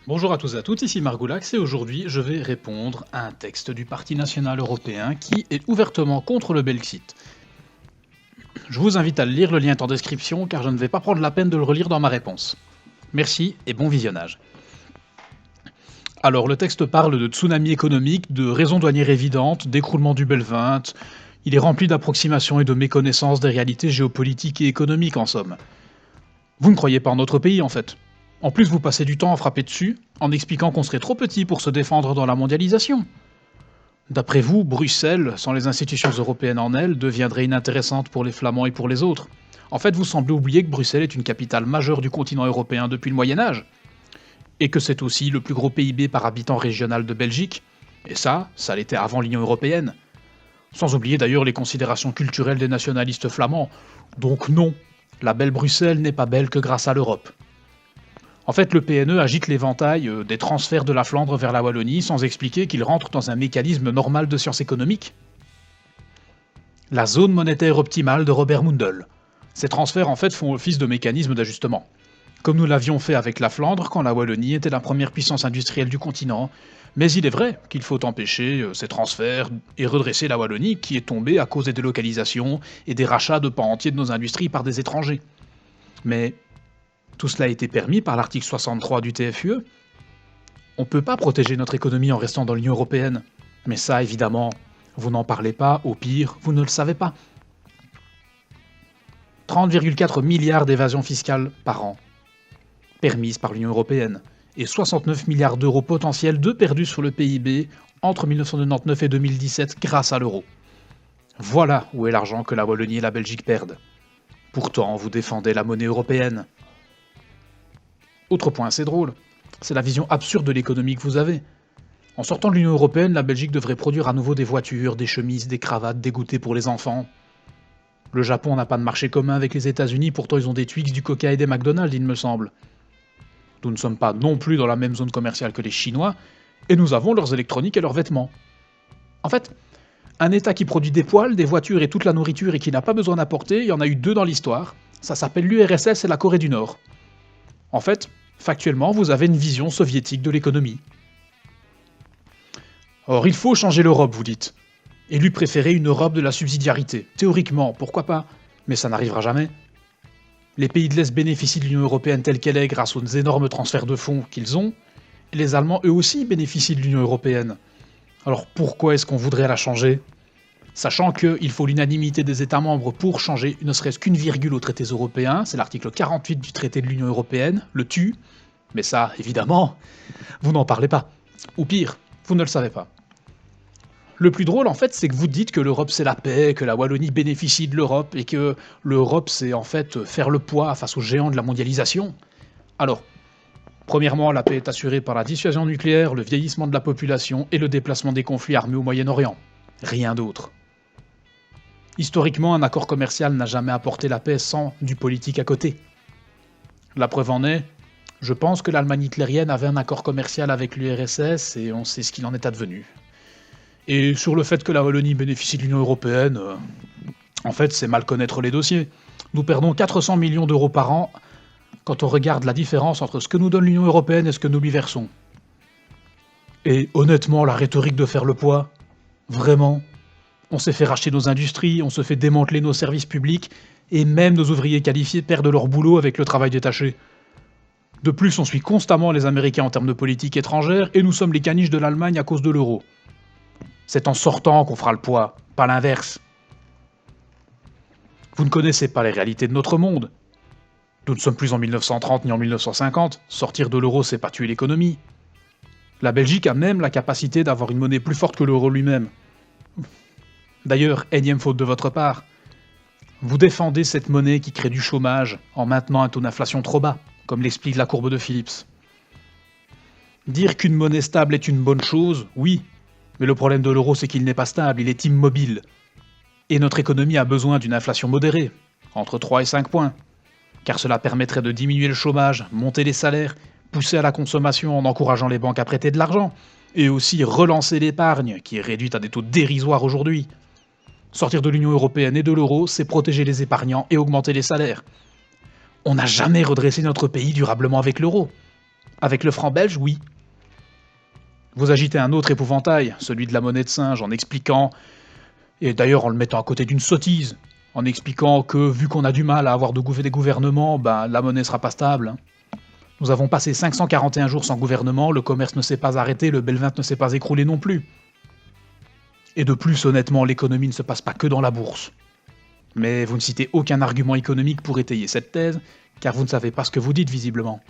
Bonjour à tous et à toutes, ici Margoulax et aujourd'hui je vais répondre à un texte du Parti national européen qui est ouvertement contre le Brexit. Je vous invite à le lire, le lien est en description car je ne vais pas prendre la peine de le relire dans ma réponse. Merci et bon visionnage. Alors le texte parle de tsunami économique, de raisons douanières évidentes, d'écroulement du Bel-20, il est rempli d'approximations et de méconnaissances des réalités géopolitiques et économiques en somme. Vous ne croyez pas en notre pays en fait. En plus, vous passez du temps à frapper dessus, en expliquant qu'on serait trop petit pour se défendre dans la mondialisation. D'après vous, Bruxelles, sans les institutions européennes en elle, deviendrait inintéressante pour les Flamands et pour les autres. En fait, vous semblez oublier que Bruxelles est une capitale majeure du continent européen depuis le Moyen-Âge. Et que c'est aussi le plus gros PIB par habitant régional de Belgique. Et ça l'était avant l'Union européenne. Sans oublier d'ailleurs les considérations culturelles des nationalistes flamands. Donc non, la belle Bruxelles n'est pas belle que grâce à l'Europe. En fait, le PNE agite l'éventail des transferts de la Flandre vers la Wallonie sans expliquer qu'il rentre dans un mécanisme normal de sciences économiques. La zone monétaire optimale de Robert Mundell. Ces transferts en fait font office de mécanisme d'ajustement. Comme nous l'avions fait avec la Flandre quand la Wallonie était la première puissance industrielle du continent, mais il est vrai qu'il faut empêcher ces transferts et redresser la Wallonie qui est tombée à cause des délocalisations et des rachats de pans entiers de nos industries par des étrangers. Mais tout cela a été permis par l'article 63 du TFUE. On ne peut pas protéger notre économie en restant dans l'Union européenne. Mais ça, évidemment, vous n'en parlez pas, au pire, vous ne le savez pas. 30,4 milliards d'évasions fiscales par an, permises par l'Union européenne, et 69 milliards d'euros potentiels de perdus sur le PIB entre 1999 et 2017 grâce à l'euro. Voilà où est l'argent que la Wallonie et la Belgique perdent. Pourtant, vous défendez la monnaie européenne. Autre point assez drôle, c'est la vision absurde de l'économie que vous avez. En sortant de l'Union européenne, la Belgique devrait produire à nouveau des voitures, des chemises, des cravates, des goûters pour les enfants. Le Japon n'a pas de marché commun avec les États-Unis, pourtant ils ont des Twix, du Coca et des McDonald's, il me semble. Nous ne sommes pas non plus dans la même zone commerciale que les Chinois, et nous avons leurs électroniques et leurs vêtements. En fait, un État qui produit des poils, des voitures et toute la nourriture et qui n'a pas besoin d'apporter, il y en a eu deux dans l'histoire. Ça s'appelle l'URSS et la Corée du Nord. En fait, factuellement, vous avez une vision soviétique de l'économie. Or, il faut changer l'Europe, vous dites. Et lui préférer une Europe de la subsidiarité. Théoriquement, pourquoi pas, mais ça n'arrivera jamais. Les pays de l'Est bénéficient de l'Union européenne telle qu'elle est grâce aux énormes transferts de fonds qu'ils ont, et les Allemands eux aussi bénéficient de l'Union européenne. Alors pourquoi est-ce qu'on voudrait la changer ? Sachant qu'il faut l'unanimité des États membres pour changer ne serait-ce qu'une virgule aux traités européens, c'est l'article 48 du traité de l'Union européenne, le tue, mais ça, évidemment, vous n'en parlez pas. Ou pire, vous ne le savez pas. Le plus drôle, en fait, c'est que vous dites que l'Europe c'est la paix, que la Wallonie bénéficie de l'Europe, et que l'Europe c'est en fait faire le poids face aux géants de la mondialisation. Alors, premièrement, la paix est assurée par la dissuasion nucléaire, le vieillissement de la population et le déplacement des conflits armés au Moyen-Orient. Rien d'autre. Historiquement, un accord commercial n'a jamais apporté la paix sans du politique à côté. La preuve en est, je pense que l'Allemagne hitlérienne avait un accord commercial avec l'URSS et on sait ce qu'il en est advenu. Et sur le fait que la Wallonie bénéficie de l'Union européenne, en fait, c'est mal connaître les dossiers. Nous perdons 400 millions d'euros par an quand on regarde la différence entre ce que nous donne l'Union européenne et ce que nous lui versons. Et honnêtement, la rhétorique de faire le poids, vraiment, on s'est fait racheter nos industries, on se fait démanteler nos services publics, et même nos ouvriers qualifiés perdent leur boulot avec le travail détaché. De plus, on suit constamment les Américains en termes de politique étrangère, et nous sommes les caniches de l'Allemagne à cause de l'euro. C'est en sortant qu'on fera le poids, pas l'inverse. Vous ne connaissez pas les réalités de notre monde. Nous ne sommes plus en 1930 ni en 1950, sortir de l'euro c'est pas tuer l'économie. La Belgique a même la capacité d'avoir une monnaie plus forte que l'euro lui-même. D'ailleurs, énième faute de votre part, vous défendez cette monnaie qui crée du chômage en maintenant un taux d'inflation trop bas, comme l'explique la courbe de Phillips. Dire qu'une monnaie stable est une bonne chose, oui, mais le problème de l'euro c'est qu'il n'est pas stable, il est immobile. Et notre économie a besoin d'une inflation modérée, entre 3 et 5 points, car cela permettrait de diminuer le chômage, monter les salaires, pousser à la consommation en encourageant les banques à prêter de l'argent, et aussi relancer l'épargne, qui est réduite à des taux dérisoires aujourd'hui. Sortir de l'Union européenne et de l'euro, c'est protéger les épargnants et augmenter les salaires. On n'a jamais redressé notre pays durablement avec l'euro. Avec le franc belge, oui. Vous agitez un autre épouvantail, celui de la monnaie de singe, en expliquant, et d'ailleurs en le mettant à côté d'une sottise, en expliquant que vu qu'on a du mal à avoir des gouvernements, la monnaie sera pas stable. Nous avons passé 541 jours sans gouvernement, le commerce ne s'est pas arrêté, le Belvin ne s'est pas écroulé non plus. Et de plus, honnêtement, l'économie ne se passe pas que dans la bourse. Mais vous ne citez aucun argument économique pour étayer cette thèse, car vous ne savez pas ce que vous dites visiblement.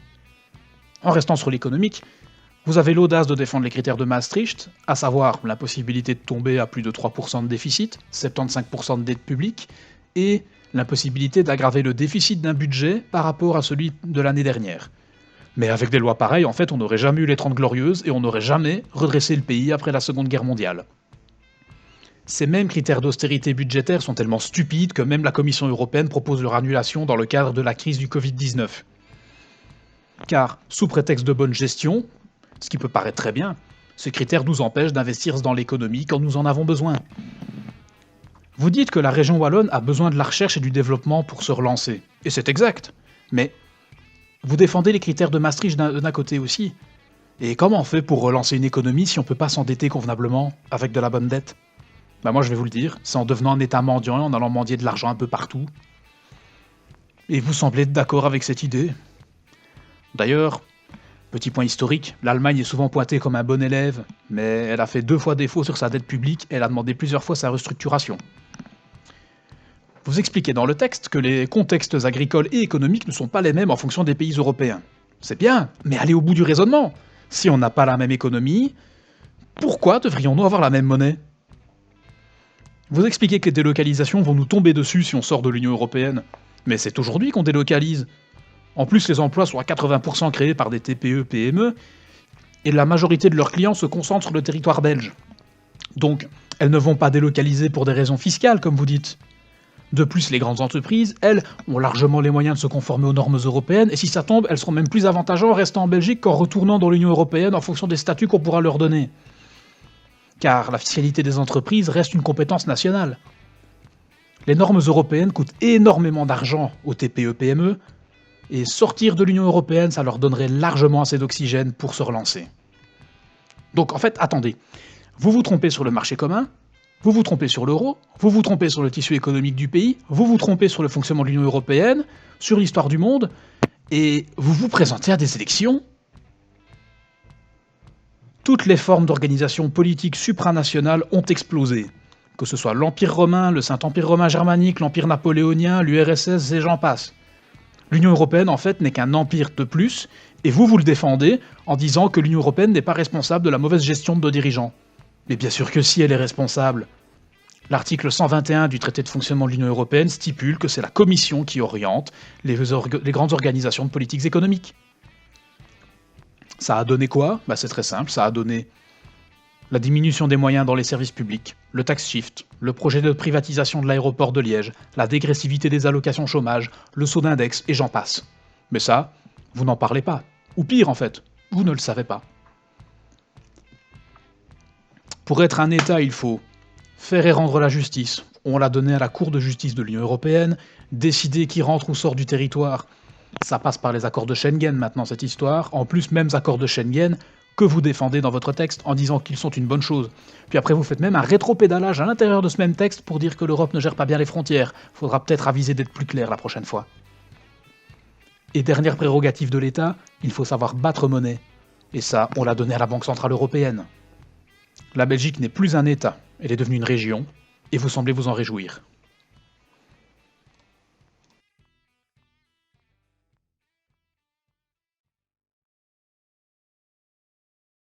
En restant sur l'économique, vous avez l'audace de défendre les critères de Maastricht, à savoir l'impossibilité de tomber à plus de 3% de déficit, 75% de dette publique, et l'impossibilité d'aggraver le déficit d'un budget par rapport à celui de l'année dernière. Mais avec des lois pareilles, en fait, on n'aurait jamais eu les 30 Glorieuses et on n'aurait jamais redressé le pays après la Seconde Guerre mondiale. Ces mêmes critères d'austérité budgétaire sont tellement stupides que même la Commission européenne propose leur annulation dans le cadre de la crise du Covid-19. Car, sous prétexte de bonne gestion, ce qui peut paraître très bien, ces critères nous empêchent d'investir dans l'économie quand nous en avons besoin. Vous dites que la région wallonne a besoin de la recherche et du développement pour se relancer, et c'est exact, mais vous défendez les critères de Maastricht d'un côté aussi. Et comment on fait pour relancer une économie si on peut pas s'endetter convenablement, avec de la bonne dette ? Moi je vais vous le dire, c'est en devenant un état mendiant et en allant mendier de l'argent un peu partout. Et vous semblez être d'accord avec cette idée. D'ailleurs, petit point historique, l'Allemagne est souvent pointée comme un bon élève, mais elle a fait 2 fois défaut sur sa dette publique et elle a demandé plusieurs fois sa restructuration. Vous expliquez dans le texte que les contextes agricoles et économiques ne sont pas les mêmes en fonction des pays européens. C'est bien, mais allez au bout du raisonnement. Si on n'a pas la même économie, pourquoi devrions-nous avoir la même monnaie ? Vous expliquez que les délocalisations vont nous tomber dessus si on sort de l'Union européenne. Mais c'est aujourd'hui qu'on délocalise. En plus, les emplois sont à 80% créés par des TPE-PME, et la majorité de leurs clients se concentrent sur le territoire belge. Donc, elles ne vont pas délocaliser pour des raisons fiscales, comme vous dites. De plus, les grandes entreprises, elles, ont largement les moyens de se conformer aux normes européennes, et si ça tombe, elles seront même plus avantageuses en restant en Belgique qu'en retournant dans l'Union européenne en fonction des statuts qu'on pourra leur donner. Car la fiscalité des entreprises reste une compétence nationale. Les normes européennes coûtent énormément d'argent aux TPE-PME, et sortir de l'Union européenne, ça leur donnerait largement assez d'oxygène pour se relancer. Donc en fait, attendez, vous vous trompez sur le marché commun, vous vous trompez sur l'euro, vous vous trompez sur le tissu économique du pays, vous vous trompez sur le fonctionnement de l'Union européenne, sur l'histoire du monde, et vous vous présentez à des élections. Toutes les formes d'organisation politique supranationale ont explosé. Que ce soit l'Empire romain, le Saint-Empire romain germanique, l'Empire napoléonien, l'URSS et j'en passe. L'Union européenne, en fait, n'est qu'un empire de plus, et vous le défendez en disant que l'Union européenne n'est pas responsable de la mauvaise gestion de nos dirigeants. Mais bien sûr que si, elle est responsable. L'article 121 du traité de fonctionnement de l'Union européenne stipule que c'est la Commission qui oriente les grandes organisations de politiques économiques. Ça a donné quoi ? C'est très simple, ça a donné la diminution des moyens dans les services publics, le tax shift, le projet de privatisation de l'aéroport de Liège, la dégressivité des allocations chômage, le saut d'index, et j'en passe. Mais ça, vous n'en parlez pas. Ou pire en fait, vous ne le savez pas. Pour être un État, il faut faire et rendre la justice. On l'a donné à la Cour de justice de l'Union européenne, décider qui rentre ou sort du territoire. Ça passe par les accords de Schengen maintenant, cette histoire. En plus, mêmes accords de Schengen que vous défendez dans votre texte en disant qu'ils sont une bonne chose. Puis après, vous faites même un rétropédalage à l'intérieur de ce même texte pour dire que l'Europe ne gère pas bien les frontières. Faudra peut-être aviser d'être plus clair la prochaine fois. Et dernière prérogative de l'État, il faut savoir battre monnaie. Et ça, on l'a donné à la Banque Centrale Européenne. La Belgique n'est plus un État, elle est devenue une région, et vous semblez vous en réjouir.